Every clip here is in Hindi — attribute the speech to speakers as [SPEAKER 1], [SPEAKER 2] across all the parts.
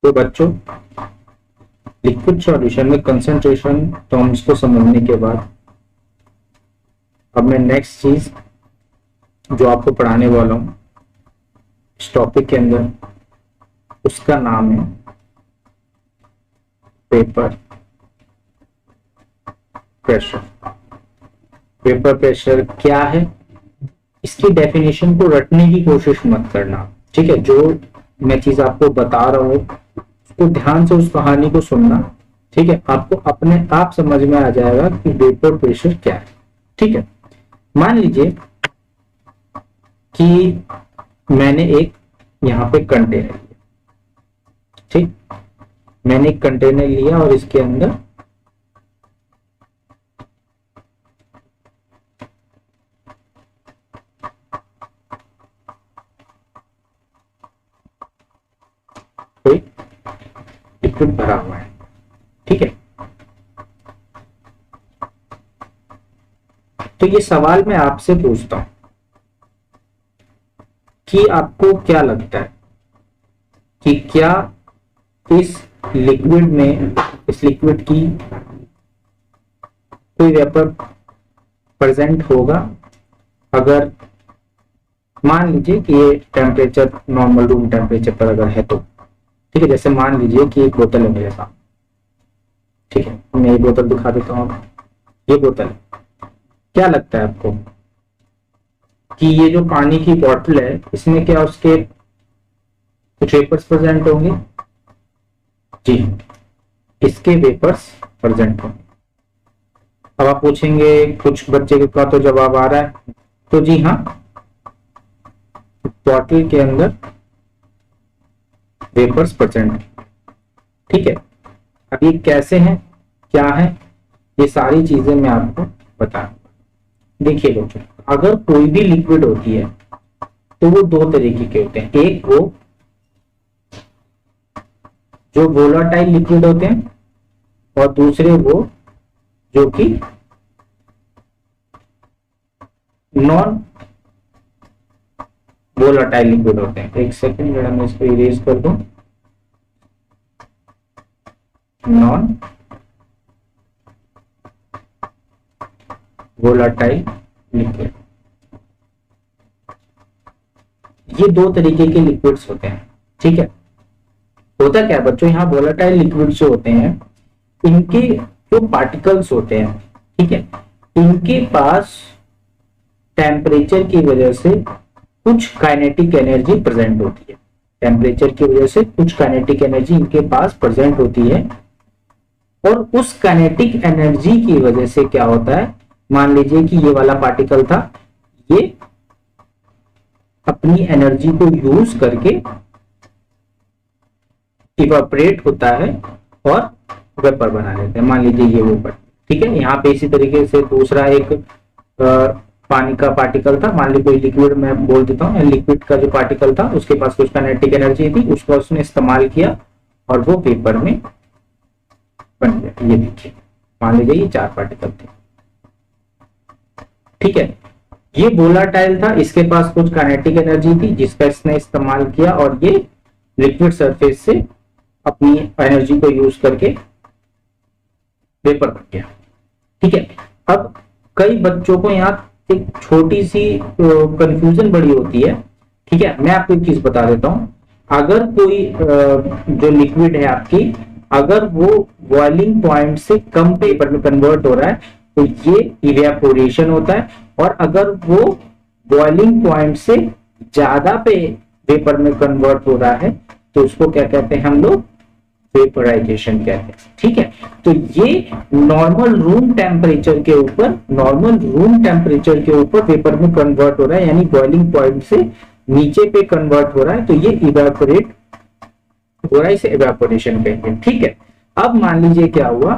[SPEAKER 1] तो बच्चों लिक्विड सॉल्यूशन में कंसंट्रेशन टर्म्स को समझने के बाद अब मैं नेक्स्ट चीज जो आपको पढ़ाने वाला हूं इस टॉपिक के अंदर, उसका नाम है पेपर प्रेशर। पेपर प्रेशर क्या है, इसकी डेफिनेशन को रटने की कोशिश मत करना, ठीक है। जो मैं चीज आपको बता रहा हूं उसको ध्यान से उस कहानी को सुनना, ठीक है। आपको अपने आप समझ में आ जाएगा कि वेपर प्रेशर क्या है, ठीक है। मान लीजिए कि मैंने एक यहाँ पे कंटेनर लिया, ठीक। मैंने एक कंटेनर लिया और इसके अंदर कोई लिक्विड भरा हुआ है, ठीक है। तो ये सवाल मैं आपसे पूछता हूं कि आपको क्या लगता है कि क्या इस लिक्विड में, इस लिक्विड की कोई वेपर प्रेजेंट होगा? अगर मान लीजिए कि ये टेम्परेचर नॉर्मल रूम टेम्परेचर पर अगर है तो, ठीक है। जैसे मान लीजिए कि एक बोतल है मेरे सामने, ठीक है। मैं ये बोतल दिखा देता हूं, ये बोतल है। क्या लगता है आपको कि ये जो पानी की बोतल है इसमें क्या उसके कुछ वेपर्स प्रेजेंट होंगे? जी, इसके वेपर्स प्रेजेंट होंगे। अब आप पूछेंगे, कुछ बच्चे का तो जवाब आ रहा है, तो जी हाँ, बॉटल के अंदर वेपर्स प्रेजेंट, ठीक है। अब ये कैसे हैं, क्या है, ये सारी चीजें मैं आपको बताऊंगा। देखिए बच्चों, अगर कोई भी लिक्विड होती है तो वो दो तरीके के होते हैं। एक वो जो वोलाटाइल लिक्विड होते हैं और दूसरे वो जो कि नॉन वोलाटाइल लिक्विड होते हैं। एक सेकंड जरा मैं इसको इरेज कर दूं। नॉन वोलाटाइल लिक्विड, ये दो तरीके के लिक्विड्स होते हैं, ठीक है। होता क्या है बच्चों, यहाँ वोलाटाइल लिक्विड्स जो होते हैं इनके जो पार्टिकल्स होते हैं, ठीक है, इनके पास टेम्परेचर की वजह से कुछ काइनेटिक एनर्जी प्रेजेंट होती है। टेम्परेचर की वजह से कुछ काइनेटिक एनर्जी इनके पास प्रेजेंट होती है, और उस काइनेटिक एनर्जी की वजह से क्या होता है, मान लीजिए कि ये वाला पार्टिकल था, ये अपनी एनर्जी को यूज करके इवापोरेट होता है और वेपर बना लेते हैं। मान लीजिए ये वेपर, ठीक है। यहाँ पे इसी तरीके से दूसरा एक पानी का पार्टिकल था, मान लीजिए कोई लिक्विड मैं बोल देता हूँ, लिक्विड का जो पार्टिकल था उसके पास कुछ काइनेटिक एनर्जी थी, उसको उसने इस्तेमाल किया और वो पेपर में बन गया। ये देखिए, मान लीजिए ये चार पार्टिकल थे, ठीक है। ये वोलाटाइल था, इसके पास कुछ काइनेटिक एनर्जी थी जिसका इसने इस्तेमाल किया और ये लिक्विड सरफेस से अपनी एनर्जी को यूज करके वेपर बन गया, ठीक है। अब कई बच्चों को यहाँ एक छोटी सी कंफ्यूजन बड़ी होती है, ठीक है। मैं आपको एक चीज बता देता हूं, अगर कोई जो लिक्विड है आपकी, अगर वो बॉइलिंग पॉइंट से कम पेपर में कन्वर्ट हो रहा है तो ये इवेपोरेशन होता है, और अगर वो बॉइलिंग पॉइंट से ज्यादा पे वेपर में कन्वर्ट हो रहा है तो उसको क्या कहते हैं हम लोग, वेपराइजेशन कहते हैं, ठीक है। तो ये नॉर्मल रूम टेम्परेचर के ऊपर, नॉर्मल रूम टेम्परेचर के ऊपर वेपर में कन्वर्ट हो रहा है, यानी बॉइलिंग पॉइंट से नीचे पे कन्वर्ट हो रहा है, तो ये इवेपोरेट हो रहा है, इसे इवेपोरेशन कहेंगे, ठीक है। अब मान लीजिए क्या हुआ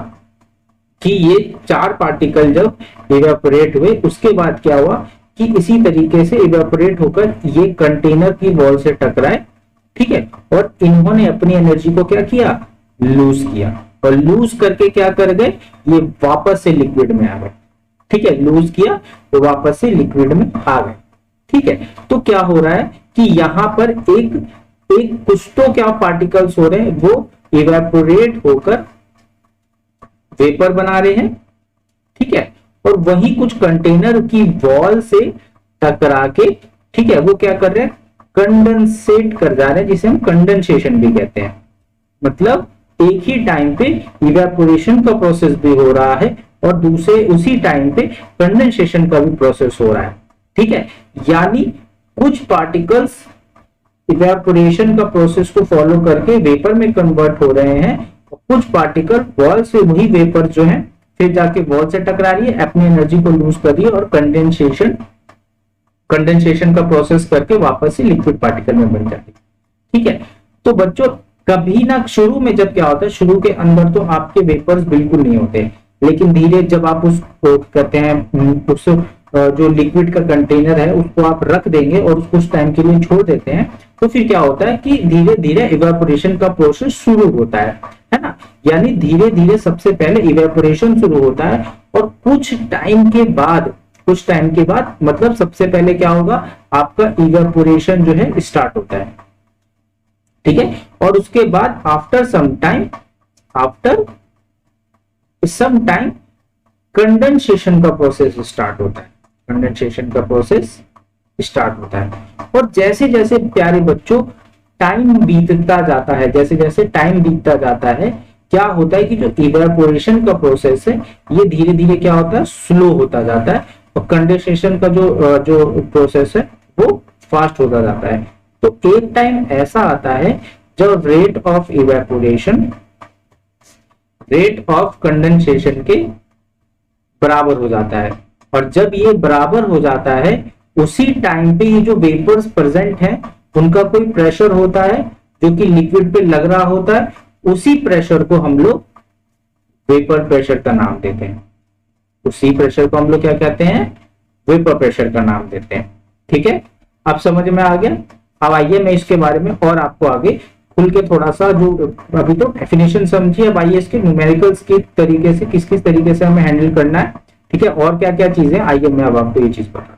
[SPEAKER 1] कि ये चार पार्टिकल जब इवेपोरेट हुए, उसके बाद क्या हुआ कि इसी तरीके से इवेपोरेट होकर ये कंटेनर की वॉल से टकराए, ठीक है। और इन्होंने अपनी एनर्जी को क्या किया, लूज किया, और लूज करके क्या कर गए, ये वापस से लिक्विड में आ गए, ठीक है। लूज किया तो वापस से लिक्विड में आ गए, ठीक है। तो क्या हो रहा है कि यहां पर एक एक कुछ तो क्या पार्टिकल्स हो रहे हैं, वो इवेपोरेट होकर वेपर बना रहे हैं, ठीक है, और वही कुछ कंटेनर की वॉल से टकरा के, ठीक है, वो क्या कर रहे हैं, कंडेंसेट कर जा रहे हैं, जिसे हम कंडेंसेशन भी कहते हैं। मतलब एक ही टाइम पे इवेपोरेशन का प्रोसेस भी हो रहा है और दूसरे उसी टाइम पे कंडेंसेशन का भी प्रोसेस हो रहा है, ठीक है। यानी कुछ पार्टिकल्स इवेपोरेशन का प्रोसेस को फॉलो करके वेपर में कन्वर्ट हो रहे हैं, और कुछ पार्टिकल वॉल से वही वेपर जो है फिर जाके वॉल से टकरा रही है, अपनी एनर्जी को लूज कर रही है और कंडेंसेशन का प्रोसेस करके वापस से लिक्विड पार्टिकल में बन जाती है, ठीक है। तो बच्चों कभी ना शुरू में जब क्या होता है, शुरू के अंदर तो आपके वेपर्स बिल्कुल नहीं होते, लेकिन धीरे जब आप उसको कहते हैं उस जो लिक्विड का कंटेनर है उसको आप रख देंगे और उसको कुछ टाइम के लिए छोड़ देते हैं, तो फिर क्या होता है कि धीरे धीरे इवेपोरेशन का प्रोसेस शुरू होता है ना। यानी धीरे धीरे सबसे पहले इवेपोरेशन शुरू होता है और कुछ टाइम के बाद मतलब सबसे पहले क्या होगा, आपका इवेपोरेशन जो है स्टार्ट होता है, ठीक है। और उसके बाद आफ्टर सम टाइम कंडेंसेशन का प्रोसेस स्टार्ट होता है, और जैसे जैसे प्यारे बच्चों टाइम बीतता जाता है, जैसे जैसे टाइम बीतता जाता है, क्या होता है कि जो इवेपोरेशन का प्रोसेस है ये धीरे धीरे क्या होता है, स्लो होता जाता है, और कंडेंसेशन का जो प्रोसेस है वो फास्ट होता जाता है। तो एक टाइम ऐसा आता है जब रेट ऑफ कंडेंसेशन के बराबर हो जाता है, और जब ये बराबर हो जाता है उसी टाइम पे ये जो वेपर्स प्रेजेंट हैं उनका कोई प्रेशर होता है जो कि लिक्विड पे लग रहा होता है, उसी प्रेशर को हम लोग वेपर प्रेशर का नाम देते हैं। उसी प्रेशर को हम लोग क्या कहते हैं, वेपर प्रेशर का नाम देते हैं, ठीक है। अब समझ में आ गया। अब आइए मैं इसके बारे में और आपको आगे खुल के थोड़ा सा, जो अभी तो डेफिनेशन समझिए, अब आइए इसके न्यूमेरिकल्स के तरीके से किस किस तरीके से हमें हैंडल करना है, ठीक है, और क्या क्या चीजें, आइए मैं अब आपको ये चीज बताऊं।